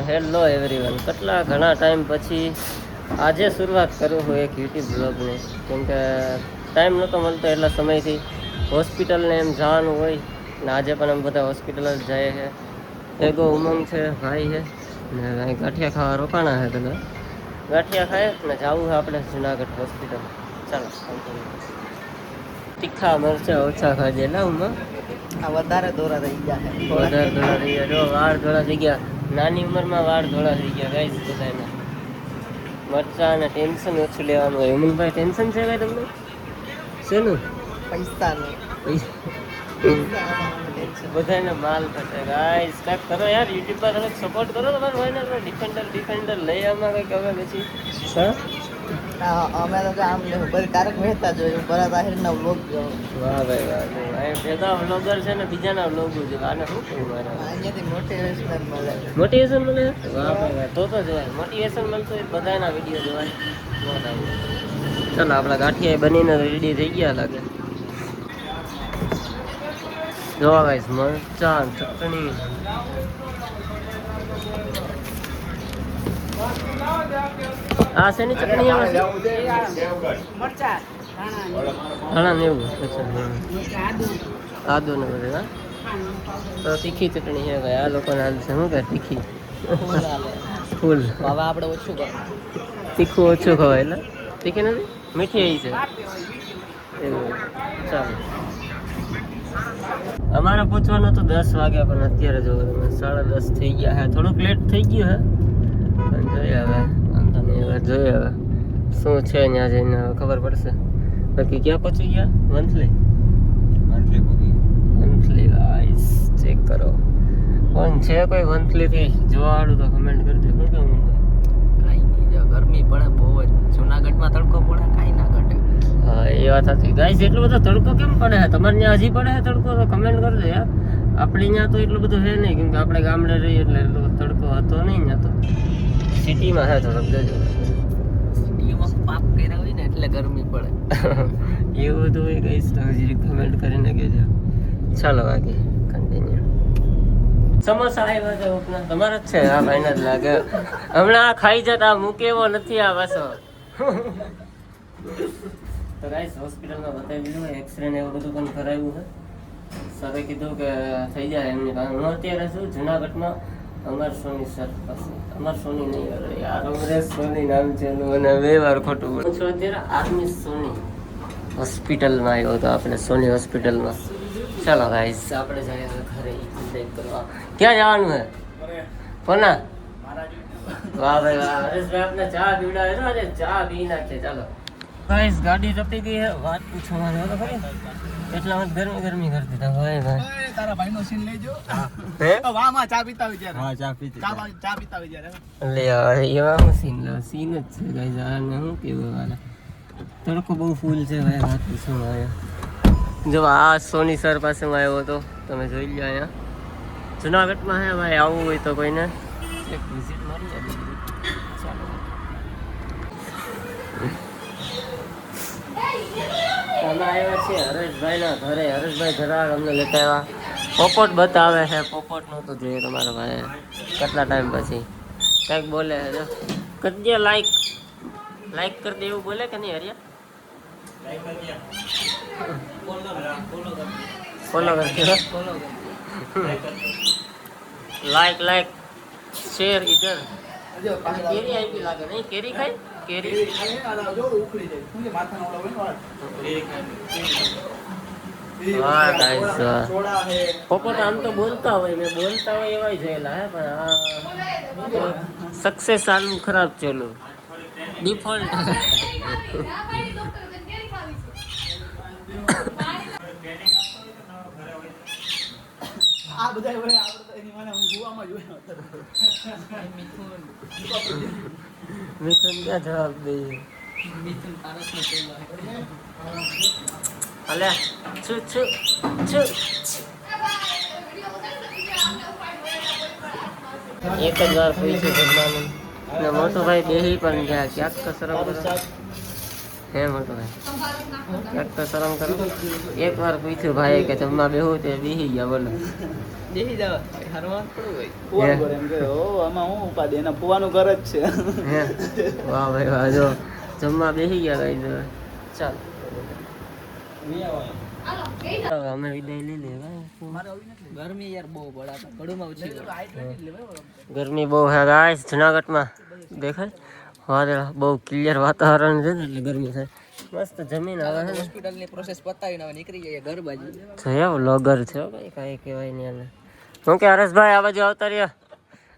Hello everyone, કેટલા ઘણા time પછી આજે શરૂઆત કરું હું એક યુટ્યુબ બ્લોગની. કેમકે ટાઈમ નહોતો મળતો એટલા સમયથી હોસ્પિટલને એમ જવાનું હોય ને આજે પણ અમે બધા હોસ્પિટલ જ જઈએ છે. એગો ઉમંગ છે, ભાઈ છે ને અહીં ગાંઠિયા ખાવા રોકાણા છે. બધા ગાંઠિયા ખાય ને જવું છે આપણે જુનાગઢ હોસ્પિટલ. ચાલો, તીખા મરચાં ઓછા ખાજે ના ઉમાં, વધારે દોરા થઈ ગયા છે. વધારે ધોળા થઈ ગયા. જો વાળ ધોળા થઈ ગયા, નાની ઉંમરમાં વાળ ધોળા થઈ ગયા ગાઈસ બધાને. મરચાં અને ટેન્શન ઓછું લેવાનું હોય. ઉમનભાઈ ટેન્શન છે ભાઈ તમને શેનું? પૈસાનું. બધાને માલ થશે ગાઈસ. કાંઈક કરો યાર, યુટ્યુબમાં થોડોક સપોર્ટ કરો તમારા ભાઈને. ડિફેન્ડર લઈ આમાં કંઈક હવે પછી. હા, અમે તો આમ બધી તારક મહેતા જોયું, ભરત આહિરના વ્લોગ જોયો. વાહ ભાઈ વાહ. અહીં ભેગા વ્લોગર છે ને બીજાના વ્લોગો છે. આને શું કહું મારે? અહીંયાથી મોટિવેશનલ મળે. મોટિવેશન મળે? વાહ ભાઈ વાહ. તો જોવાય. મોટિવેશન મળતું હોય બધાના વિડીયો જોવાય. ચાલો, આપણા ગાંઠિયા બનીને રેડી થઈ ગયા લાગે. જોવા ગાઈસ, મરચાં ચટણી. આ શેની ચટણી આવે છે? મરચાં હા, એવું. આદુ ને બધું. હા, તો તીખી ચટણી છે ભાઈ. આ લોકોને હાલ છે શું કે તીખી ફૂલ. હવે આપણે ઓછું કરો. તીખું ઓછું ખવાય એટલે તીખી નથી, મીઠી આવી છે એવું. ચાલો, અમારે પૂછવાનું તો 10 વાગ્યા, પણ અત્યારે જો 10:30 થઈ ગયા છે. થોડુંક લેટ થઈ ગયું હે, પણ જોઈએ હવે વાંધો નહીં. હવે જોઈએ હવે શું છે ત્યાં જઈને ખબર પડશે. બાકી ક્યાં પહોંચી ગયા? મંથલી ગાઈસ, ચેક કરો કોણ છે. કોઈ મંથલીથી જોવાવાળું તો કમેન્ટ કરજો. શું કેવું? કાંઈ નહીં, જો ગરમી પડે બહુ જ. જુનાગઢમાં તડકો પડે, કાંઈ ના ઘટે. હા, એ વાત સાચી ગાઈસ. એટલો બધો તડકો કેમ પડે છે તમારે ત્યાં? હજી પડે છે તડકો? તો કમેન્ટ કરજો યાર. આપણે ત્યાં તો એટલું બધું છે નહીં, કેમ કે આપણે ગામડે રહીએ એટલે એટલો તડકો હતો નહીં. ત્યાં તો સિટીમાં છે થોડોક. જોજો, સિટીમાં પાપ કર્યા હોય ને એટલે ગરમી પડે. એવું બધું હોય ગાઈસ તો હજી કમેન્ટ કરીને કહેજો. ચાલો, બાકી કન્ટિન્યુ. સમોસા આવ્યા છે ઉપના, તમારા જ છે? હા ભાઈને જ લાગે. હમણાં આ ખાઈ જતા મૂકે એવો નથી આ પાછો. તો ગાઈસ, હોસ્પિટલમાં બતાવી દીધું, એક્સરે ને એવું બધું પણ કરાવ્યું છે. સરે કીધું કે થઈ જાય એમની પાસે. હું અત્યારે છું જુનાગઢમાં અમર સોની સર પાસે. અમર સોની નહીં યાર, અમરેશ સોની નામ છે એનું, અને 2 વાર ખોટું બોલું છું. અત્યારે આર્મી સોની હોસ્પિટલમાં આવ્યો હતો આપણે, સોની હોસ્પિટલમાં. ચાલો ગાઈસ, આપણે જઈએ ઘરે કરવા. ક્યાં જવાનું છે? કોના? વાહ ભાઈ વાહ. હરેશભાઈ આપણે ચા પીવડાવે તો આજે ચા પી નાખીએ. ચાલો ગાઈસ, ગાડી તપી ગઈ છે. વાત પૂછવાની હતો ખરી, એટલામાં ગરમી કરતી હતા ભાઈ ભાઈ. તારા ભાઈનો સીન લેજો. હે વાહ માં ચા પીતા હોય ત્યારે. હા, ચા પીતા હોય ત્યારે. લે યાર, એવા સીન લો. સીન જ છે ગાઈસ. આને શું કેવું? વાલા તડકો બહુ ફૂલ છે ભાઈ. વાત પૂછું આવ્યો. જો આ સોની સર પાસે હું આવ્યો હતો, તમે જોઈ લો. અહીંયા જુનાગઢમાં હે ભાઈ. આવવું હોય તો કોઈને એક વિઝિટ મારી જાય. ચાલો, અમે આવ્યા છીએ હરેશભાઈના ઘરે. હરેશભાઈ ઘરાળ અમને લેતા આવ્યા. પોપટ બતાવે છે. પોપટ નહોતું જોઈએ તમારા ભાઈ કેટલા ટાઈમ પછી. કંઈક બોલે છે. જો કરજે લાઈક કરી દે એવું બોલે કે નહીં હરિયા? ફોલો કરજો. લાઈક શેર ઇધર. કેરી આવી લાગે નહીં? કેરી ખાઈ? કેરી હા ગાઈસ. પોપટ આમ તો બોલતા હોય, મેં બોલતા હોય એવા જોયેલા હે, પણ આ સક્સેસ આનું ખરાબ ચેલું ડિફોલ્ટ. આ બધા એની મને હું જોવામાં જોયો. મિથુન ક્યાં જવાબ દે? મિથુન તારકનો પેલો. અલ્યા છું એક જ વાર પૂછ્યું જમવાનું ને મોટો ભાઈ બેહી પણ ગયા. ક્યાંક તો શરમ કરો. હે મોટો ભાઈ એક તો શરમ કરો. એક વાર પૂછ્યું ભાઈ કે જમવા બેહું તે બેહી ગયા બોલો. બેસી જાવ હરવા પડું હોય ફુવાનું ઘર એમ કે ઓ આમાં હું ઉપાધિ એના ફુવાનું ઘર જ છે. હે વાહ ભાઈ વાહ જો જમવા બેસી ગયા ગાઈસ. ચાલ હવે અમે વિદાય લઈ લે. ગરમી યાર બહુ બળાતા ઘડુમાં ઓછી ગરમી બહુ હે ગાઈસ જુનાગઢમાં દેખાય વાદળ બહુ ક્લિયર વાતાવરણ છે ને એટલે ગરમી થાય. મસ્ત જમીન આવે છે હોસ્પિટલની પ્રોસેસ પતાવીને હવે નીકળી જઈએ ઘર બાજુ. તો એવું લોગર છે હો ભાઈ કાંઈ કહેવાય નહીં આને. શું કે હરેશભાઈ આ બાજુ આવતા રહ્યા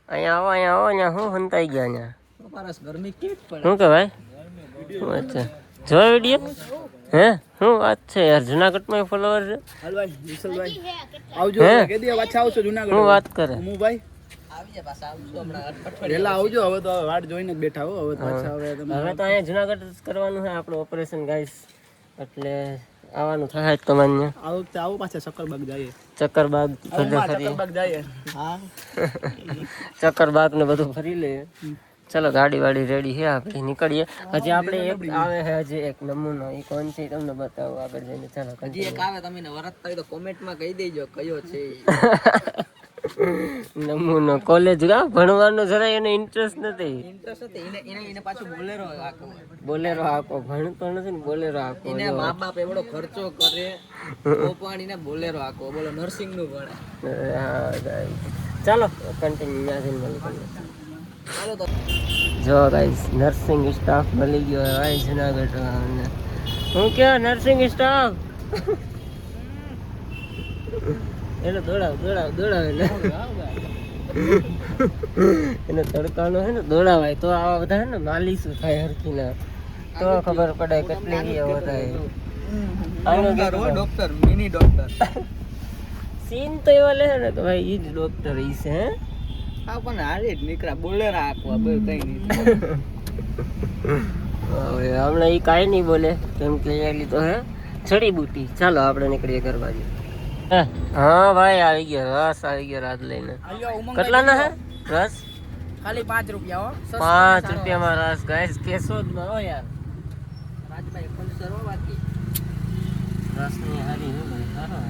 અહીંયા આવો અહીંયા શું હંતાઈ ગયા અહીંયા પારસ ગરમી કેવી પડે. શું કે ભાઈ શું અચ્છા જોયો વિડીયો હે શું વાત છે યાર જુનાગઢમાં ફોલોવર છે હાલભાઈ વિશલભાઈ આવજો હે? કે દી પાછા આવશો જુનાગઢ શું વાત કરે હું ભાઈ આવી જાય પાછા આવશું હમણાં અઠવાડિયે. વહેલા આવજો હવે તો વાટ જોઈને જ બેઠા હો હવે પાછા હવે તમે હવે તો અહીંયા જુનાગઢ જ કરવાનું છે આપણું ઓપરેશન ગાઈસ એટલે આવવાનું થાય જ તમારે આ વખતે આવો પાછા સક્કરબાગ જઈએ ચક્કરબાગ બધે ફરી સક્કરબાગ જઈએ હા ચક્કરબાગ ને બધું ફરી લઈએ. ચલો ગાડી વાડી રેડી છે આપણે નીકળીએ. હજી આપણે એક આવે છે હજી એક નમૂનો એ કોણ છે ઈ તમને બતાવું આગળ જઈને. ચાલો હજી એક આવે તમે વરતતા હોય તો કોમેન્ટમાં કહી દેજો કયો છે ઈ. નમૂનો કોલેજ ગા ભણવાનું જરાય એને ઇન્ટરેસ્ટ નથી. ઇન્ટરેસ્ટ હતી એને પાછું બોલેરો આખો બોલેરો આખો ભણતો નથી ને બોલેરો આખો એને જો. મા બાપ એવડો ખર્ચો કરે તો પણ એને બોલેરો આખો બોલો નર્સિંગ નું ભણે. હા guys. ચાલો કન્ટિન્યુ ન્યાઝીન મળી કરીએ. ચાલો તો જો ગાઈસ નર્સિંગ સ્ટાફ મળી ગયો ભાઈ જુનાગઢ વાળાને. હું ક્યાં નર્સિંગ સ્ટાફ એને દોડાવ એને તડકાનો હે ને દોડાવાય તો આવા બધા હે ને માલિશું થાય હરખીના તો ખબર પડે કેટલી કી હોતા હે. ડોક્ટર મિની ડોક્ટર સીન તો એવા લે ને તો ભાઈ ઈ જ ડોક્ટર ઈ છે હે. આ પણ હારી જ નીકળ્યા બોલેરા આખવા બે કઈ નહીં. હવે હમણાં ઈ કાંઈ નહીં બોલે કેમ કે એ લીધો હે જડીબુટી. ચાલો આપણે નીકળીએ ઘર બાજુ. હા ભાઈ આવી ગયો રસ આવી ગયો રાત લઈને. કેટલાના હે રસ? ખાલી 5 રૂપિયા હો. 5 રૂપિયામાં રસ ગાઈસ કેશોદમાં હો યાર. રાજભાઈ ફોન સર્વ બાકી રસની હારી હે ભાઈ સારો.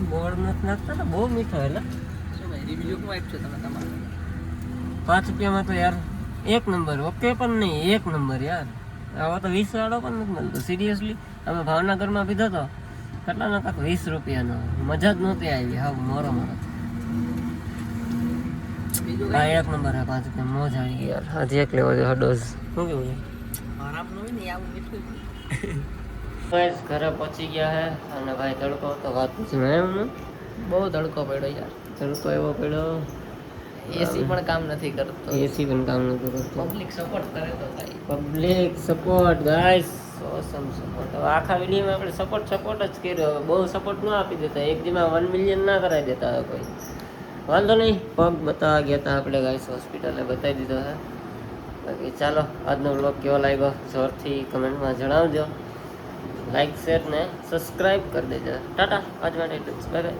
ગોળ નથી નાખતા તો બહુ મીઠો એટલે શું ભાઈ રિવ્યુ કેવું આપ્યું છે તમે તમારું? 5 રૂપિયામાં તો યાર એક નંબર. ઓકે પણ નહીં એક નંબર યાર. આવા તો 20 વાળો પણ નથી મળતો સિરિયસલી. અમે ભાવનગરમાં પીધો તો કેટલાનો કાંક 20 રૂપિયાનો. મજા જ નહોતી આવી હા મોરો મારો. બીજું હા એક નંબર હે 5 રૂપિયા મોજ આવી ગઈ યાર. હજી એક લેવો છે ડોઝ. શું કેવું છે આરામ નો હોય ને આવું મીઠું. બસ ઘરે પહોંચી ગયા હે અને ભાઈ તડકો તો વાત પૂછીને એમ ને બહુ તડકો પડ્યો યાર. તડકો એવો પડ્યો એસી પણ કામ નથી કરતો. એસી પણ કામ નતું કરતું. પબ્લિક સપોર્ટ કરે તો ભાઈ. પબ્લિક સપોર્ટ ગાઈસ ઓસમ સપોર્ટ. હવે આખા વિડીયોમાં આપણે સપોર્ટ જ કર્યો. હવે બહુ સપોર્ટ ન આપી દેતા. એક દીમાં 1 મિલિયન ના કરાવી દેતા હવે કોઈ. વાંધો નહીં પગ બતાવવા ગયા હતા આપણે ગાઈસ હોસ્પિટલે બતાવી દીધો છે. બાકી ચાલો આજનો વ્લોગ કેવો લાગ્યો જોરથી કમેન્ટમાં જણાવજો. લાઈક શેર ને સબસ્ક્રાઈબ કરી દેજો. ટાટા આજ માટે એટલું જ. Bye bye.